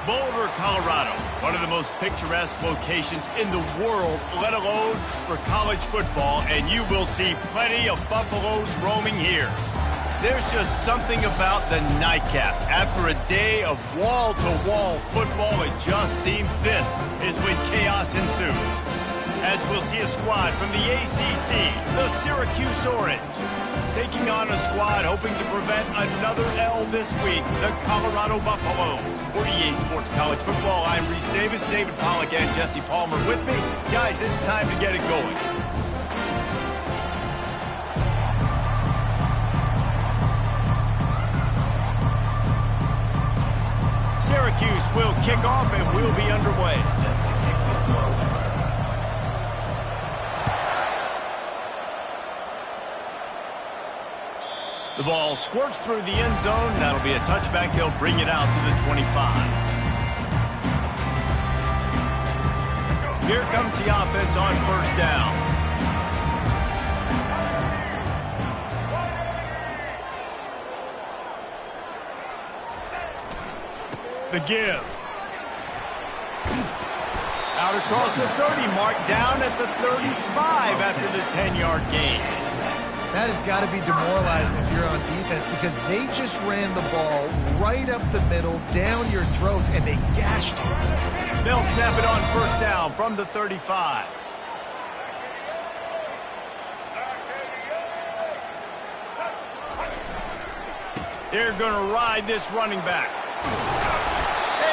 Boulder, Colorado, one of the most picturesque locations in the world, let alone for college football, and you will see plenty of Buffaloes roaming here. There's just something about the nightcap. After a day of wall-to-wall football, it just seems this is when chaos ensues. As we'll see a squad from the ACC, the Syracuse Orange, taking on a squad hoping to prevent another L this week, the Colorado Buffaloes. For EA Sports College Football, I'm Reese Davis, David Pollack, and Jesse Palmer with me. Guys, it's time to get it going. Syracuse will kick off and we'll be underway. The ball squirts through the end zone. That'll be a touchback. They'll bring it out to the 25. Here comes the offense on first down. The give. Out across the 30 mark, down at the 35 after the 10-yard gain. That has got to be demoralizing if you're on defense because they just ran the ball right up the middle, down your throats, and they gashed you. They'll snap it on first down from the 35. They're going to ride this running back.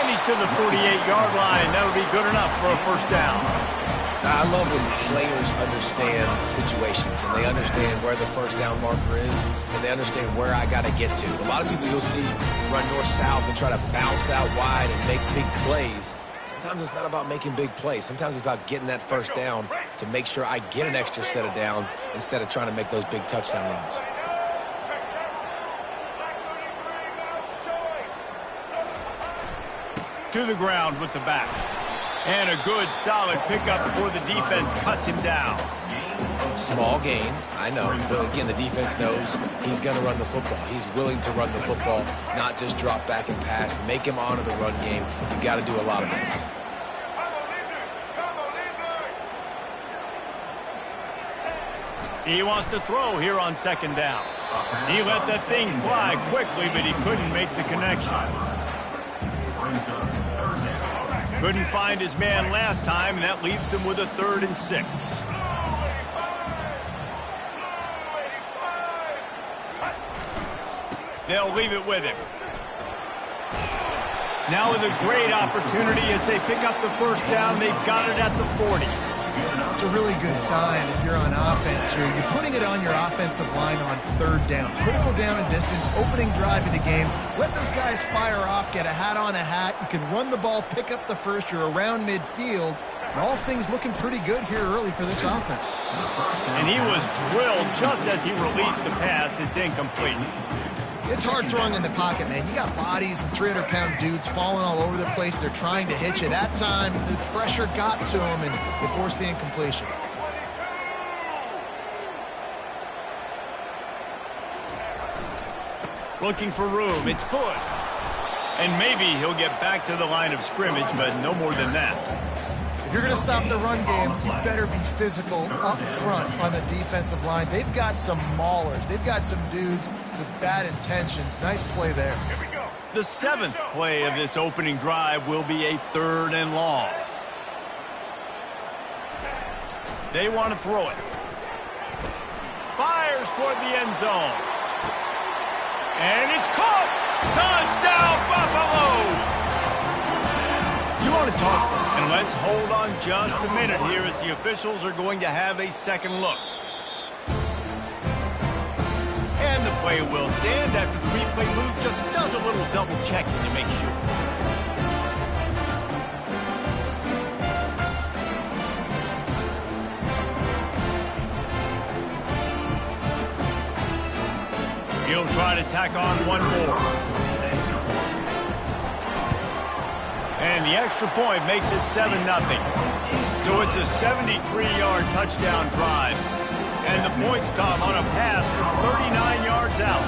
And he's to the 48-yard line. That'll be good enough for a first down. I love when players understand situations and they understand where the first down marker is and they understand where I got to get to. A lot of people you'll see run north-south and try to bounce out wide and make big plays. Sometimes it's not about making big plays. Sometimes it's about getting that first down to make sure I get an extra set of downs instead of trying to make those big touchdown runs. To the ground with the back. And a good, solid pickup before the defense cuts him down. Small gain, I know. But again, the defense knows he's going to run the football. He's willing to run the football, not just drop back and pass. Make him honor the run game. You've got to do a lot of this. He wants to throw here on second down. He let that thing fly quickly, but he couldn't make the connection. Couldn't find his man last time, and that leaves him with a 3rd and 6. They'll leave it with him. Now with a great opportunity as they pick up the first down. They've got it at the 40. It's a really good sign if you're on offense here. You're putting it on your offensive line on 3rd down. Critical down and distance, opening drive of the game. Let those guys fire off, get a hat on a hat. You can run the ball, pick up the first. You're around midfield. And all things looking pretty good here early for this offense. And he was drilled just as he released the pass. It's incomplete. It's hard throwing in the pocket, man. You got bodies and 300-pound dudes falling all over the place. They're trying to hit you. That time, the pressure got to them, and they forced the incompletion. Looking for room. It's good. And maybe he'll get back to the line of scrimmage, but no more than that. If you're going to stop the run game, you better be physical up front on the defensive line. They've got some maulers. They've got some dudes with bad intentions. Nice play there. The 7th play of this opening drive will be a 3rd and long. They want to throw it. Fires toward the end zone. And it's caught! Touchdown, Buffaloes! You want to talk? And let's hold on just a minute here as the officials are going to have a second look. And the play will stand after the replay move just does a little double checking to make sure. He'll try to tack on one more. And the extra point makes it 7-0. So it's a 73-yard touchdown drive. And the points come on a pass from 39 yards out.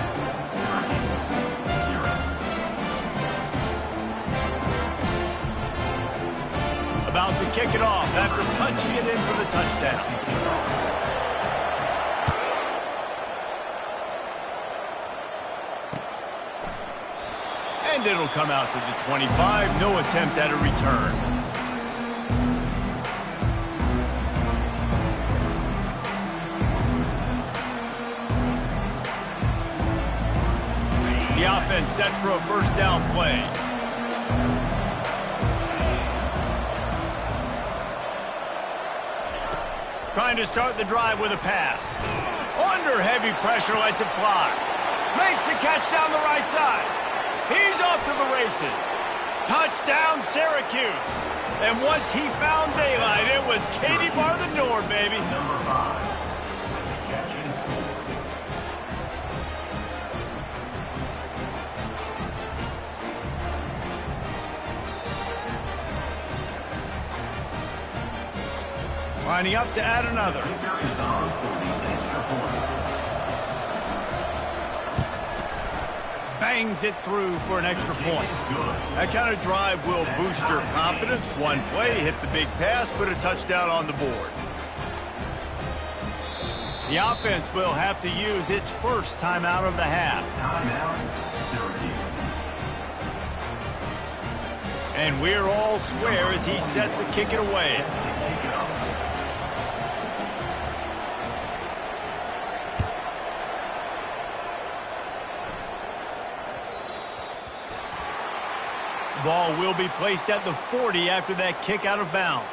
kick it off after punching it in for the touchdown. And it'll come out to the 25. No attempt at a return. The offense set for a first down play. Trying to start the drive with a pass. Under heavy pressure, lets it fly. Makes the catch down the right side. He's off to the races. Touchdown, Syracuse. And once he found daylight, it was Katie bar the door, baby. Number 5. Lining up to add another. Bangs it through for an extra point. That kind of drive will boost your confidence. One play, hit the big pass, put a touchdown on the board. The offense will have to use its first timeout of the half. And we're all square as he's set to kick it away. Ball will be placed at the 40 after that kick out of bounds.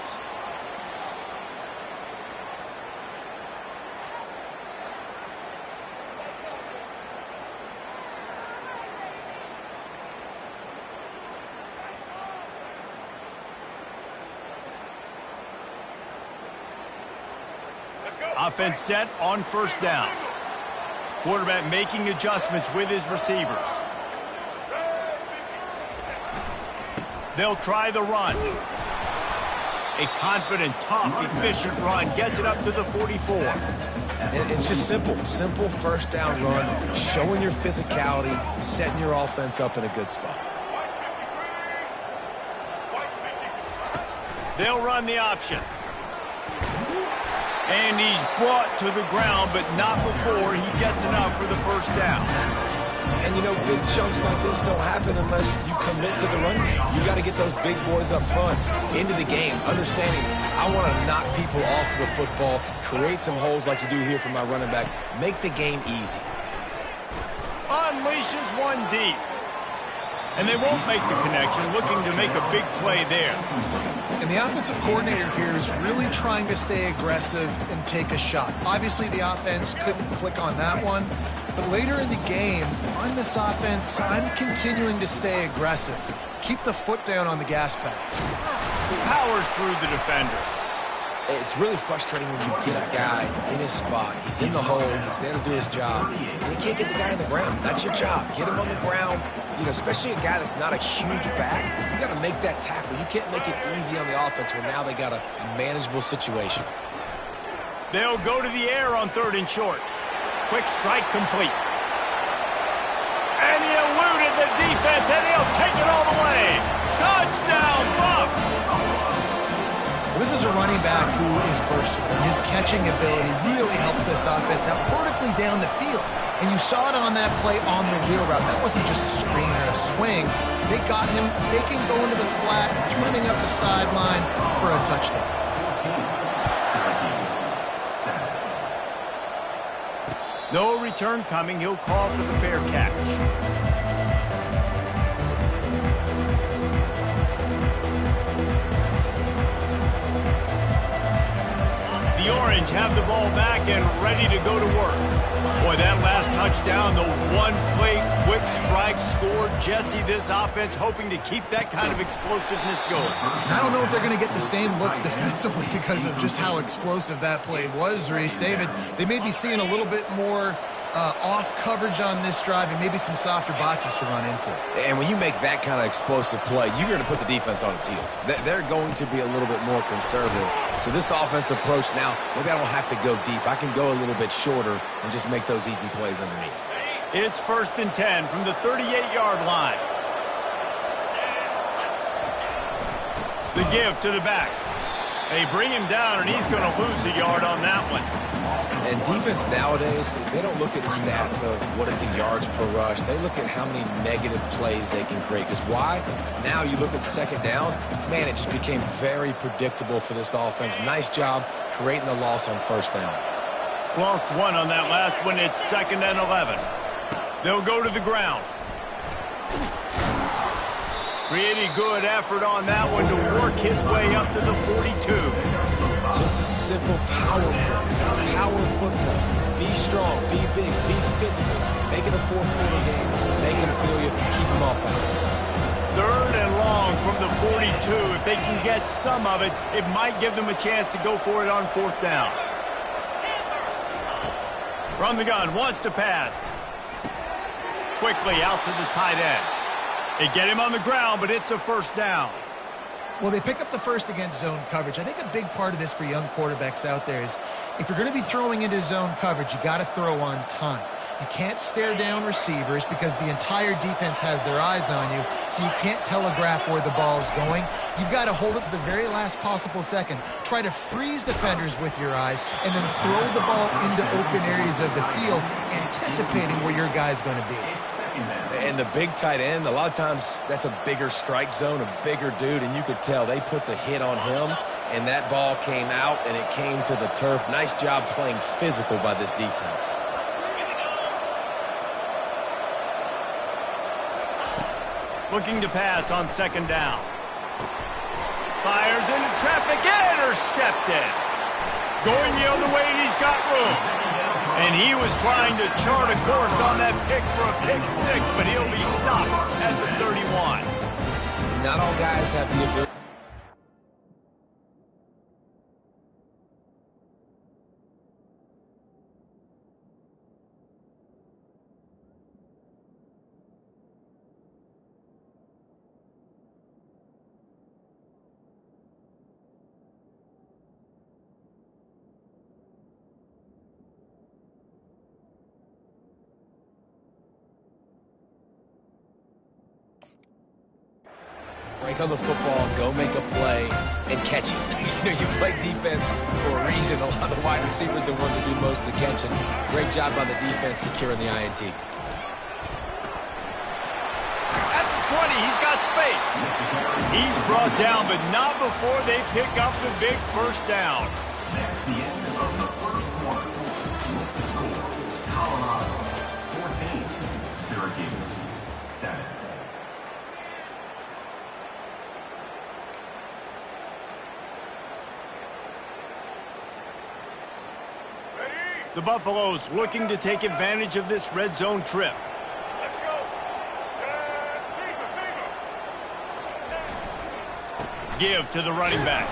Offense set on first down. Quarterback making adjustments with his receivers. They'll try the run. A confident, tough, efficient run gets it up to the 44. And it's just simple. Simple first down run, showing your physicality, setting your offense up in a good spot. They'll run the option. And he's brought to the ground, but not before he gets enough for the first down. And, you know, big chunks like this don't happen unless you commit to the run game. You got to get those big boys up front into the game, understanding I want to knock people off the football, create some holes like you do here for my running back, make the game easy. Unleashes one deep. And they won't make the connection, looking to make a big play there. And the offensive coordinator here is really trying to stay aggressive and take a shot. Obviously, the offense couldn't click on that one. But later in the game, if I'm this offense, I'm continuing to stay aggressive. Keep the foot down on the gas pedal. Powers through the defender. It's really frustrating when you get a guy in his spot. He's in the hole. He's there to do his job. And you can't get the guy on the ground. That's your job. Get him on the ground. You know, especially a guy that's not a huge back. You got to make that tackle. You can't make it easy on the offense where now they got a manageable situation. They'll go to the air on 3rd and short. Quick strike complete. And he eluded the defense, and he'll take it all the way. Touchdown, Bucks! This is a running back who is versatile. His catching ability really helps this offense out vertically down the field. And you saw it on that play on the wheel route. That wasn't just a screen or a swing. They got him faking going to the flat, turning up the sideline for a touchdown. No return coming. He'll call for the fair catch. The Orange have the ball back and ready to go to work. Boy, that last touchdown, the one-play quick strike scored. Jesse, this offense hoping to keep that kind of explosiveness going. I don't know if they're going to get the same looks defensively because of just how explosive that play was, Reese. David, they may be seeing a little bit more off coverage on this drive and maybe some softer boxes to run into. And when you make that kind of explosive play, you're going to put the defense on its heels. They're going to be a little bit more conservative. So this offensive approach now, maybe I don't have to go deep. I can go a little bit shorter and just make those easy plays underneath. It's 1st and 10 from the 38-yard line. The give to the back. They bring him down, and he's going to lose a yard on that one. And defense nowadays, they don't look at stats of what is the yards per rush. They look at how many negative plays they can create. Because why? Now you look at second down, man, it just became very predictable for this offense. Nice job creating the loss on first down. Lost one on that last one. It's 2nd and 11. They'll go to the ground. Pretty good effort on that one to work his way up to the 42. Just a simple power football. Be strong, be big, be physical. Make it a fourth-quarter game. Make them feel you, keep them off balance. 3rd and long from the 42. If they can get some of it, it might give them a chance to go for it on 4th down. From the gun, wants to pass. Quickly out to the tight end. They get him on the ground, but it's a 1st down. Well, they pick up the first against zone coverage. I think a big part of this for young quarterbacks out there is if you're going to be throwing into zone coverage, you got to throw on time. You can't stare down receivers because the entire defense has their eyes on you, so you can't telegraph where the ball's going. You've got to hold it to the very last possible second. Try to freeze defenders with your eyes and then throw the ball into open areas of the field, anticipating where your guy's going to be. And the big tight end, a lot of times that's a bigger strike zone, a bigger dude, and you could tell they put the hit on him, and that ball came out, and it came to the turf. Nice job playing physical by this defense. Looking to pass on 2nd down. Fires into traffic, intercepted. Going the other way, and he's got room. And he was trying to chart a course on that pick for a pick 6, but he'll be stopped at the 31. Not all guys have the ability. Break on the football, go make a play, and catch it. You play defense for a reason. A lot of the wide receivers are the ones that do most of the catching. Great job by the defense securing the INT. At the 20, he's got space. He's brought down, but not before they pick up the big 1st down. That's the end of the first quarter. Score, Colorado 14, Syracuse 7. The Buffaloes looking to take advantage of this red zone trip. Let's go. Give to the running back.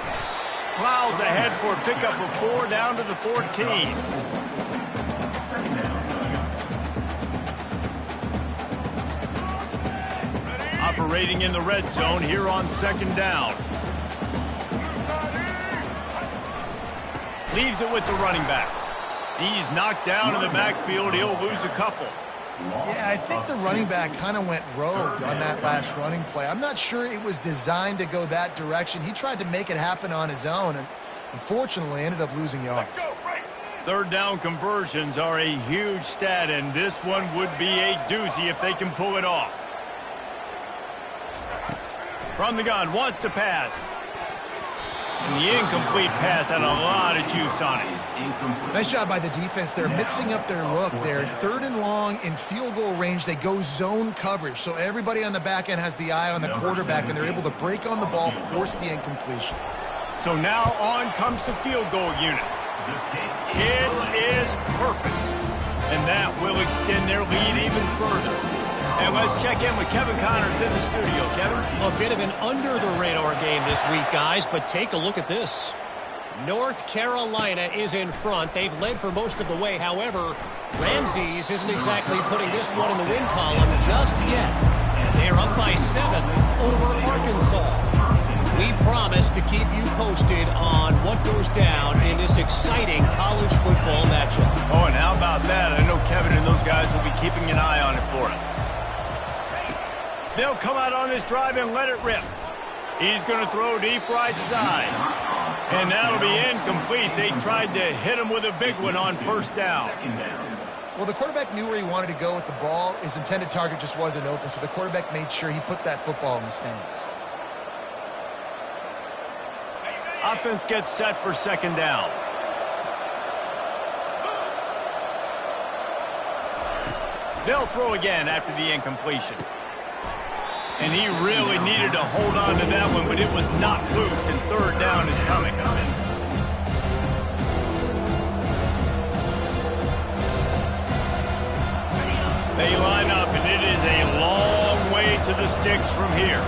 Plows ahead for a pickup of 4 down to the 14. Operating in the red zone here on 2nd down. Leaves it with the running back. He's knocked down in the backfield. He'll lose a couple. Yeah, I think the running back kind of went rogue on that last running play. I'm not sure it was designed to go that direction. He tried to make it happen on his own, and unfortunately ended up losing yards. 3rd down conversions are a huge stat, and this one would be a doozy if they can pull it off. From the gun, wants to pass. And the incomplete pass had a lot of juice on it. Nice job by the defense. They're mixing up their look. They're 3rd and long in field goal range. They go zone coverage. So everybody on the back end has the eye on the quarterback, and they're able to break on the ball, force the incompletion. So now on comes the field goal unit. It is perfect. And that will extend their lead even further. And let's check in with Kevin Connors in the studio. Kevin? A bit of an under-the-radar game this week, guys, but take a look at this. North Carolina is in front. They've led for most of the way. However, Ramses isn't exactly putting this one in the win column just yet. They're up by 7 over Arkansas. We promise to keep you posted on what goes down in this exciting college football matchup. Oh, and how about that? I know Kevin and those guys will be keeping an eye on it for us. They'll come out on this drive and let it rip. He's going to throw deep right side. And that'll be incomplete. They tried to hit him with a big one on first down. Well, the quarterback knew where he wanted to go with the ball. His intended target just wasn't open, so the quarterback made sure he put that football in the stands. Offense gets set for second down. They'll throw again after the incompletion. And he really needed to hold on to that one, but it was not loose, and third down is coming. They line up, and it is a long way to the sticks from here.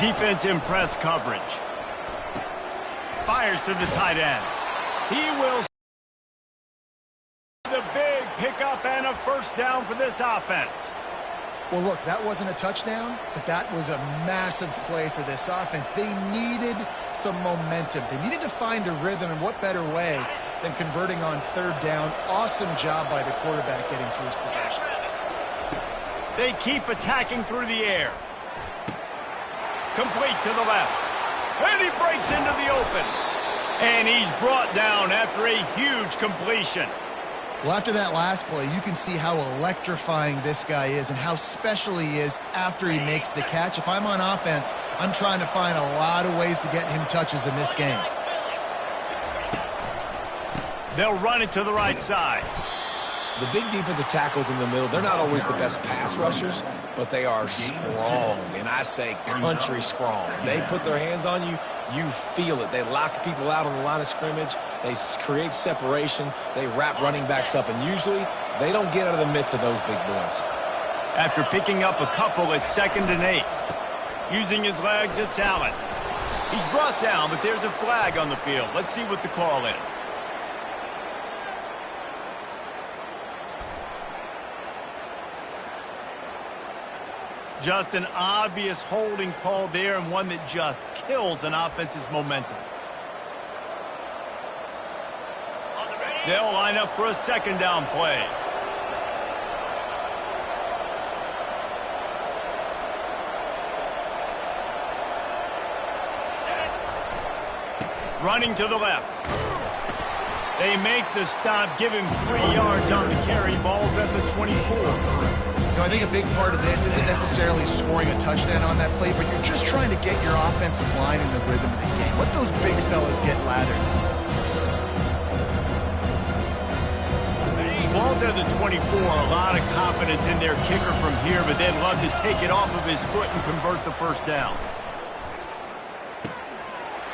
Defense in press coverage. Fires to the tight end. He will. The big pickup and a first down for this offense. Well, look, that wasn't a touchdown, but that was a massive play for this offense. They needed some momentum. They needed to find a rhythm, and what better way than converting on third down. Awesome job by the quarterback getting through his progression. They keep attacking through the air. Complete to the left. And he breaks into the open. And he's brought down after a huge completion. Well, after that last play, you can see how electrifying this guy is and how special he is after he makes the catch. If I'm on offense, I'm trying to find a lot of ways to get him touches in this game. They'll run it to the right side. The big defensive tackles in the middle, they're not always the best pass rushers, but they are strong, and I say country strong. They put their hands on you, you feel it. They lock people out on the line of scrimmage. They create separation. They wrap running backs up, and usually they don't get out of the midst of those big boys. After picking up a couple, it's 2nd and 8. Using his legs, it's Allen. He's brought down, but there's a flag on the field. Let's see what the call is. Just an obvious holding call there, and one that just kills an offense's momentum. They'll line up for a second down play. Running to the left. They make the stop, give him 3 yards on the carry. Ball's at the 24. I think a big part of this isn't necessarily scoring a touchdown on that play, but you're just trying to get your offensive line in the rhythm of the game. Let those big fellas get lathered. Ball's at the 24. A lot of confidence in their kicker from here, but they'd love to take it off of his foot and convert the first down.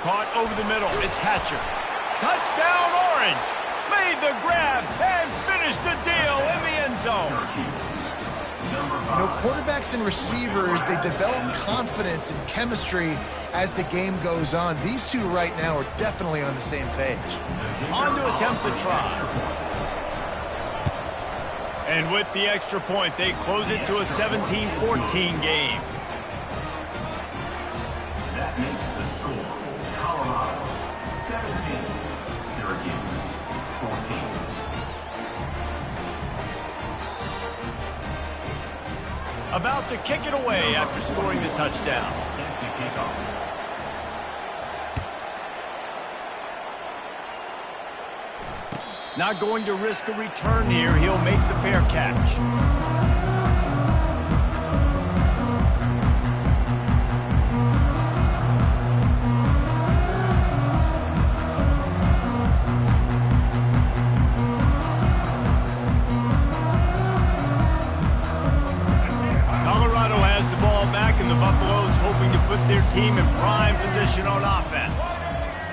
Caught over the middle. It's Hatcher. Touchdown, Orange! Made the grab and finished the deal in the end zone. You know, quarterbacks and receivers, they develop confidence and chemistry as the game goes on. These two right now are definitely on the same page. On to attempt the try. And with the extra point, they close it to a 17-14 game. That makes the score Colorado 17, Syracuse 14. About to kick it away after scoring the touchdown. Set to kick off. Not going to risk a return here. He'll make the fair catch. Colorado has the ball back, and the Buffaloes hoping to put their team in prime position on offense.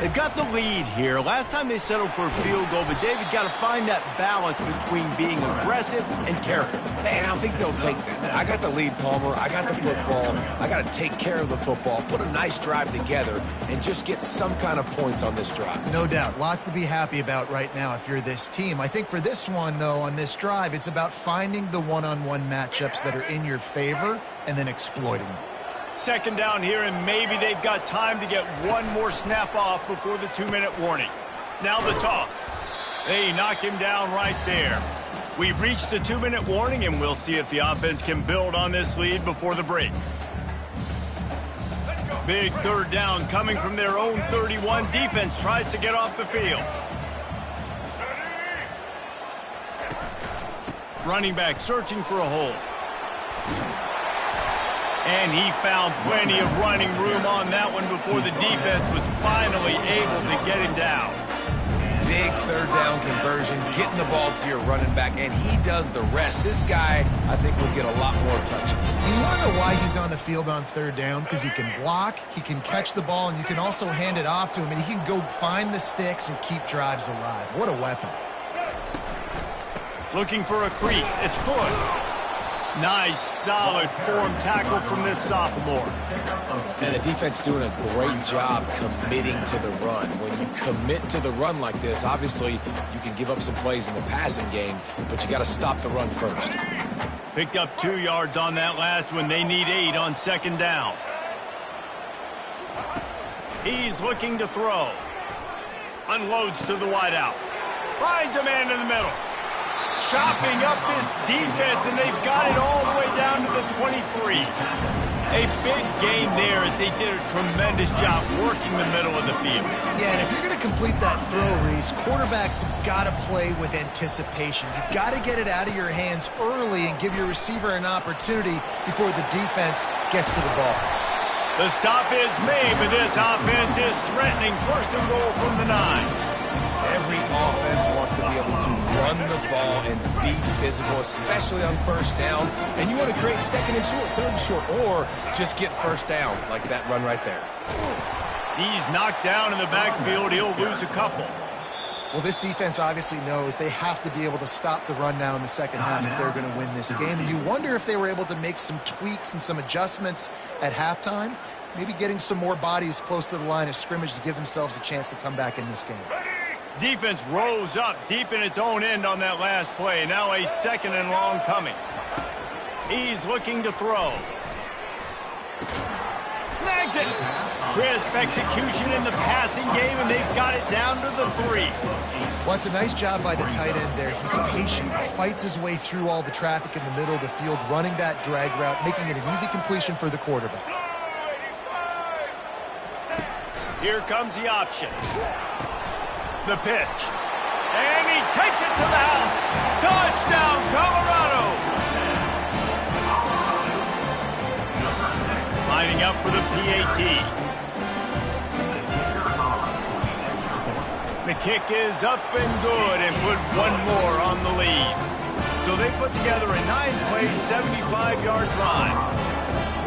They've got the lead here. Last time they settled for a field goal, but David got to find that balance between being aggressive and careful. Man, I think they'll take that. I got the lead, Palmer. I got the football. I got to take care of the football, put a nice drive together, and just get some kind of points on this drive. No doubt. Lots to be happy about right now if you're this team. I think for this one, though, on this drive, it's about finding the one-on-one matchups that are in your favor and then exploiting them. Second down here, and maybe they've got time to get one more snap off before the 2-minute warning. Now the toss. They knock him down right there. We've reached the 2-minute warning, and we'll see if the offense can build on this lead before the break. Big third down coming from their own 31. Defense tries to get off the field. Running back searching for a hole. And he found plenty of running room on that one before the defense was finally able to get him down. Big third down conversion, getting the ball to your running back, and he does the rest. This guy, I think, will get a lot more touches. You want to know why he's on the field on third down? Because he can block, he can catch the ball, and you can also hand it off to him, and he can go find the sticks and keep drives alive. What a weapon. Looking for a crease. It's good. Nice, solid form tackle from this sophomore. And the defense doing a great job committing to the run. When you commit to the run like this, obviously you can give up some plays in the passing game, but you got to stop the run first. Picked up 2 yards on that last one. They need 8 on second down. He's looking to throw. Unloads to the wideout. Finds a man in the middle. Chopping up this defense, and they've got it all the way down to the 23. A big gain there as they did a tremendous job working the middle of the field. Yeah, and if you're going to complete that throw, Reese, quarterbacks have got to play with anticipation. You've got to get it out of your hands early and give your receiver an opportunity before the defense gets to the ball. The stop is made, but this offense is threatening. First and goal from the 9. Every offense wants to be able to run the ball and be physical, especially on first down. And you want to create second and short, third and short, or just get first downs like that run right there. He's knocked down in the backfield. He'll lose a couple. Well, this defense obviously knows they have to be able to stop the run now in the second half if they're going to win this game. And you wonder if they were able to make some tweaks and some adjustments at halftime, maybe getting some more bodies close to the line of scrimmage to give themselves a chance to come back in this game. Defense rose up deep in its own end on that last play. Now a second and long coming. He's looking to throw. Snags it. Crisp execution in the passing game, and they've got it down to the 3. Well, it's a nice job by the tight end there. He's patient. He fights his way through all the traffic in the middle of the field, running that drag route, making it an easy completion for the quarterback. Here comes the option. The pitch. And he takes it to the house. Touchdown, Colorado! Lining up for the PAT. The kick is up and good and put one more on the lead. So they put together a 9-play, 75-yard drive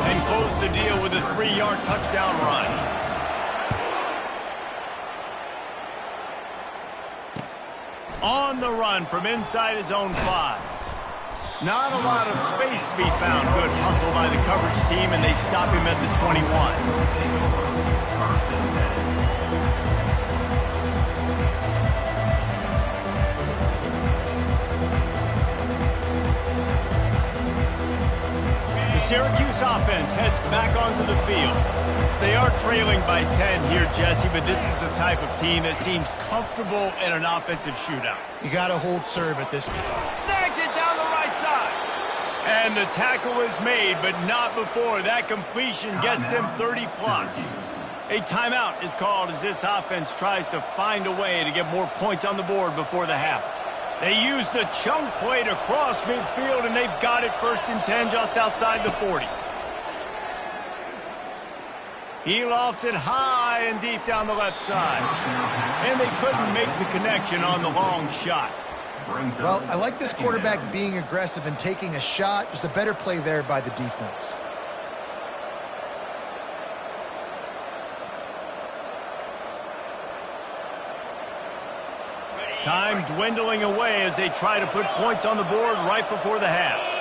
and close the deal with a 3-yard touchdown run. On the run from inside his own 5. Not a lot of space to be found. Good hustle by the coverage team, and they stop him at the 21. The Syracuse offense heads back onto the field. They are trailing by 10 here, Jesse, but this is the type of team that seems comfortable in an offensive shootout. You got to hold serve at this point. Snags it down the right side. And the tackle is made, but not before that completion gets them 30-plus. A timeout is called as this offense tries to find a way to get more points on the board before the half. They use the chunk play to cross midfield, and they've got it 1st and 10 just outside the 40. He lofts it high and deep down the left side. And they couldn't make the connection on the long shot. Well, I like this quarterback being aggressive and taking a shot. Just a better play there by the defense. Time dwindling away as they try to put points on the board right before the half.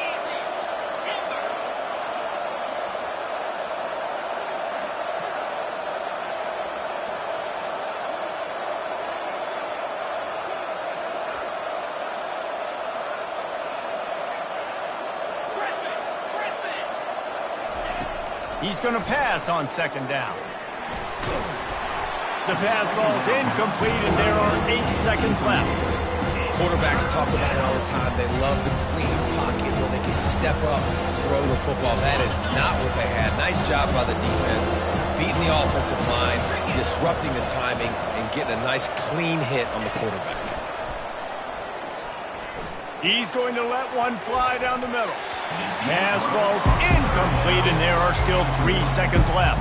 He's going to pass on second down. The pass ball is incomplete, and there are 8 seconds left. Quarterbacks talk about it all the time. They love the clean pocket where they can step up, throw the football. That is not what they had. Nice job by the defense, beating the offensive line, disrupting the timing, and getting a nice clean hit on the quarterback. He's going to let one fly down the middle. Pass falls incomplete, and there are still 3 seconds left.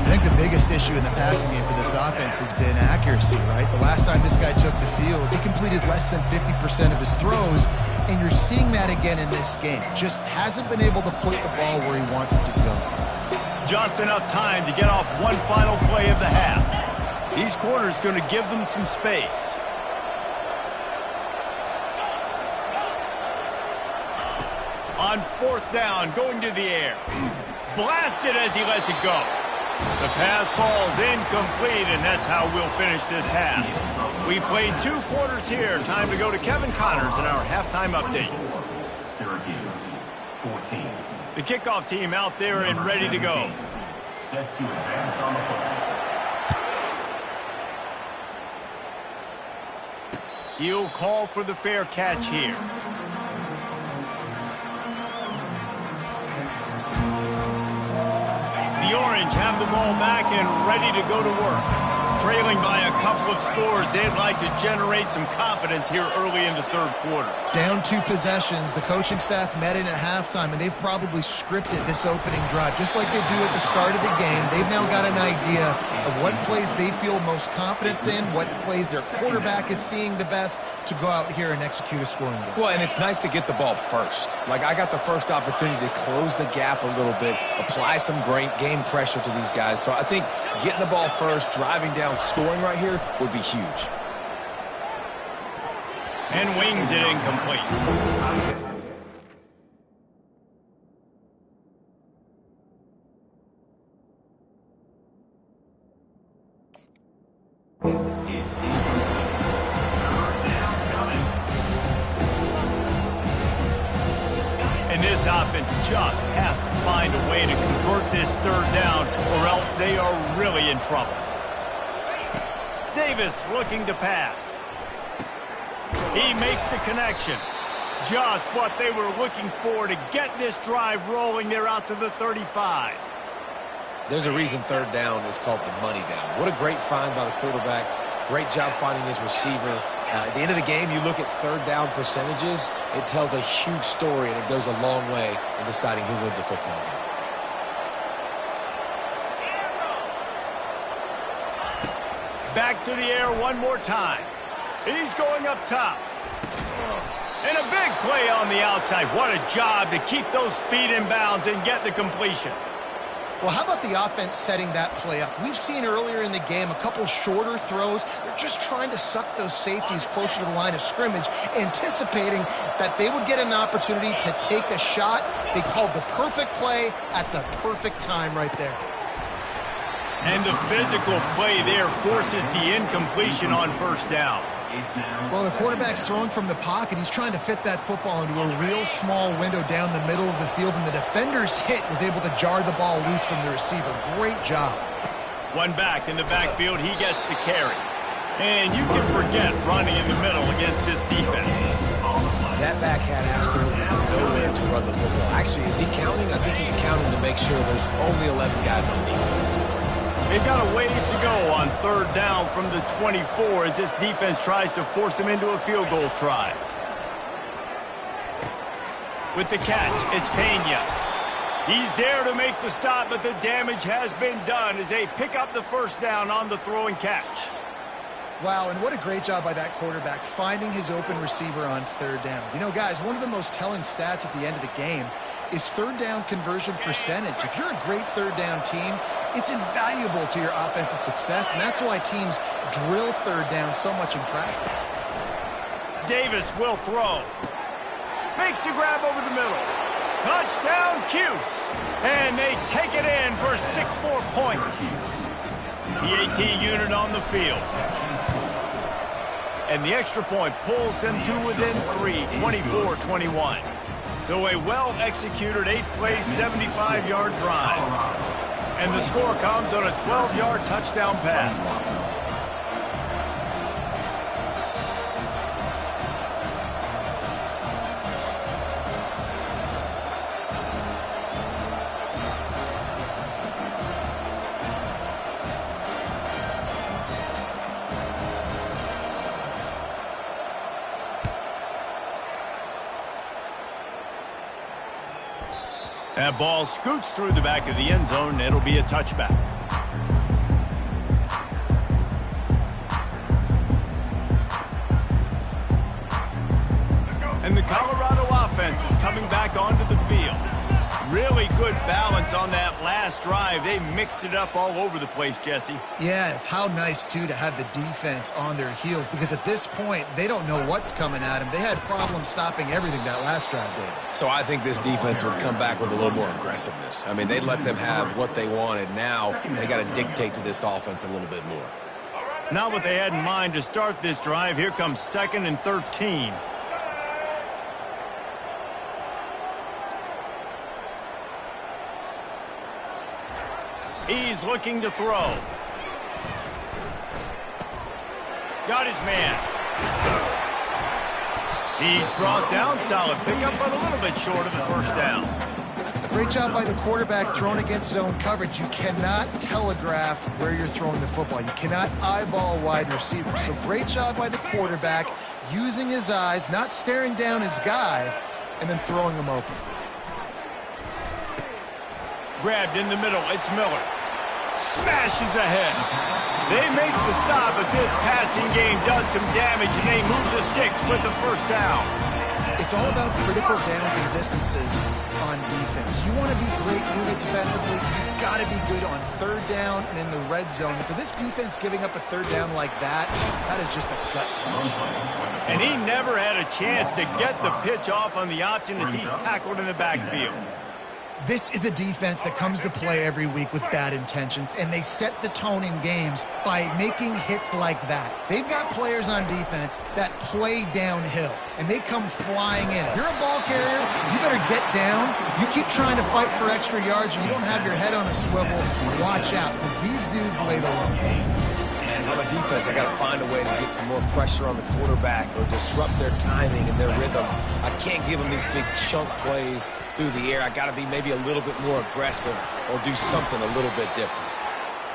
I think the biggest issue in the passing game for this offense has been accuracy, right? The last time this guy took the field, he completed less than 50% of his throws, and you're seeing that again in this game. Just hasn't been able to put the ball where he wants it to go. Just enough time to get off one final play of the half. These corners going to give them some space. On 4th down, going to the air. Blasted as he lets it go. The pass falls incomplete, and that's how we'll finish this half. We played 2 quarters here. Time to go to Kevin Connors in our halftime update. Syracuse, 14. The kickoff team out there and ready to go. Set to advance on the football. He'll call for the fair catch here. The Orange have the ball back and ready to go to work. Trailing by a couple of scores, they'd like to generate some confidence here early in the 3rd quarter. Down 2 possessions, the coaching staff met in at halftime, and they've probably scripted this opening drive. Just like they do at the start of the game, they've now got an idea of what plays they feel most confident in, what plays their quarterback is seeing the best to go out here and execute a scoring goal. Well, and it's nice to get the ball first. Like, I got the first opportunity to close the gap a little bit, apply some great game pressure to these guys. So I think getting the ball first, driving down, scoring right here would be huge. And wings it incomplete. And this offense just has to find a way to convert this 3rd down, or else they are really in trouble. Davis looking to pass. He makes the connection. Just what they were looking for to get this drive rolling. They're out to the 35. There's a reason 3rd down is called the money down. What a great find by the quarterback. Great job finding his receiver. At the end of the game, you look at 3rd down percentages. It tells a huge story, and it goes a long way in deciding who wins a football game. Back to the air one more time. He's going up top. And a big play on the outside. What a job to keep those feet in bounds and get the completion. Well, how about the offense setting that play up? We've seen earlier in the game a couple shorter throws. They're just trying to suck those safeties closer to the line of scrimmage, anticipating that they would get an opportunity to take a shot. They called the perfect play at the perfect time right there. And the physical play there forces the incompletion on 1st down. Well, the quarterback's throwing from the pocket. He's trying to fit that football into a real small window down the middle of the field, and the defender's hit was able to jar the ball loose from the receiver. Great job. One back in the backfield, he gets the carry. And you can forget running in the middle against this defense. That back had absolutely nowhere to run the football. Actually, is he counting? I think he's counting to make sure there's only 11 guys on defense. They've got a ways to go on 3rd down from the 24 as this defense tries to force them into a field goal try. With the catch, it's Pena. He's there to make the stop, but the damage has been done as they pick up the 1st down on the throw and catch. Wow, and what a great job by that quarterback finding his open receiver on 3rd down. You know, guys, one of the most telling stats at the end of the game is 3rd down conversion percentage. If you're a great 3rd down team, it's invaluable to your offensive success, and that's why teams drill 3rd down so much in practice. Davis will throw. Makes the grab over the middle. Touchdown, Cuse. And they take it in for 6 more points. The AT unit on the field. And the extra point pulls them to within 3, 24-21. So a well-executed 8-play, 75-yard drive. And the score comes on a 12-yard touchdown pass. That ball scoots through the back of the end zone, and it'll be a touchback. And the Colorado offense is coming back onto the field. Really good balance on that last drive. They mixed it up all over the place, Jesse. Yeah, how nice, too, to have the defense on their heels, because at this point, they don't know what's coming at them. They had problems stopping everything that last drive, David. So I think this defense would come back with a little more aggressiveness. I mean, they let them have what they wanted. Now they got to dictate to this offense a little bit more. Not what they had in mind to start this drive. Here comes 2nd and 13. He's looking to throw. Got his man. He's brought down. Solid pickup, but a little bit short of the first down. Great job by the quarterback throwing against zone coverage. You cannot telegraph where you're throwing the football. You cannot eyeball wide receivers. So great job by the quarterback using his eyes, not staring down his guy, and then throwing him open. Grabbed in the middle. It's Miller. Smashes ahead. They make the stop, but this passing game does some damage, and they move the sticks with the first down. It's all about critical downs and distances on defense. You want to be great unit defensively, you've got to be good on third down and in the red zone. For this defense giving up a third down like that, that is just a gut punch. And he never had a chance to get the pitch off on the option as he's tackled in the backfield. This is a defense that comes to play every week with bad intentions, and they set the tone in games by making hits like that. They've got players on defense that play downhill, and they come flying in. If you're a ball carrier, you better get down. You keep trying to fight for extra yards, or you don't have your head on a swivel. Watch out, because these dudes lay the low. And on a defense, I got to find a way to get some more pressure on the quarterback or disrupt their timing and their rhythm. I can't give them these big chunk plays through the air. I got to be maybe a little bit more aggressive or do something a little bit different.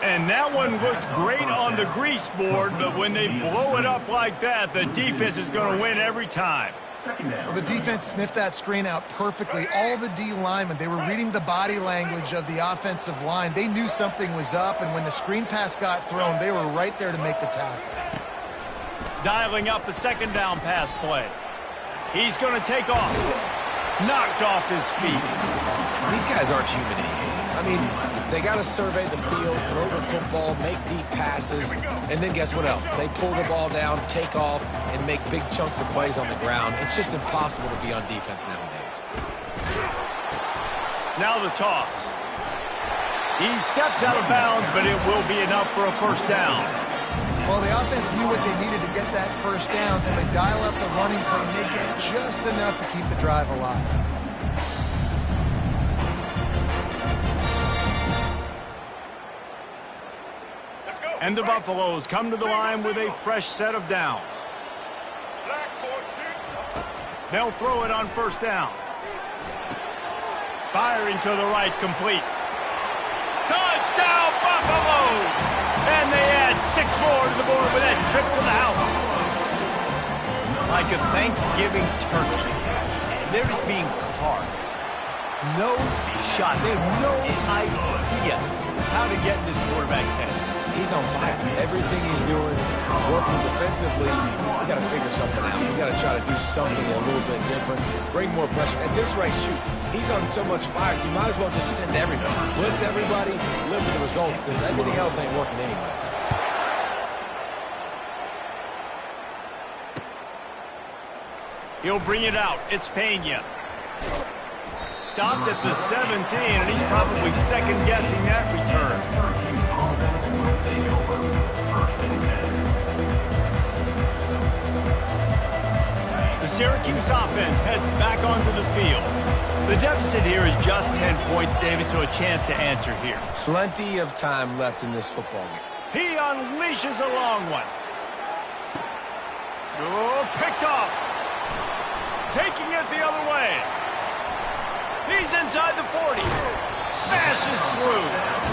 And that one looked great on the grease board, but when they blow it up like that, the defense is going to win every time. Well, the defense sniffed that screen out perfectly. All the D linemen, they were reading the body language of the offensive line. They knew something was up, and when the screen pass got thrown, they were right there to make the tackle. Dialing up a second down pass play. He's going to take off. Knocked off his feet. These guys aren't human anymore. I mean, they got to survey the field, throw the football, make deep passes, and then guess what else? They pull the ball down, take off, and make big chunks of plays on the ground. It's just impossible to be on defense nowadays. Now the toss. He steps out of bounds, but it will be enough for a first down. Well, the offense knew what they needed to get that first down, so they dial up the running play and they get just enough to keep the drive alive. And the Buffaloes come to the line with a fresh set of downs. They'll throw it on first down. Firing to the right, complete. Touchdown, Buffaloes! And they add 6 more to the board with that trip to the house. Like a Thanksgiving turkey, they're just being carved. No shot. They have no idea how to get in this quarterback's head. He's on fire. Everything he's doing is working defensively. We got to figure something out. We got to try to do something a little bit different. Bring more pressure. At this rate, shoot, he's on so much fire, you might as well just send everybody. Blitz everybody, live with the results, because everything else ain't working anyways. He'll bring it out. It's Pena. Stopped at the 17, and he's probably second-guessing that return. The Syracuse offense heads back onto the field. The deficit here is just 10 points, David, so a chance to answer here. Plenty of time left in this football game. He unleashes a long one. Oh, picked off. Taking it the other way. He's inside the 40. Smashes through.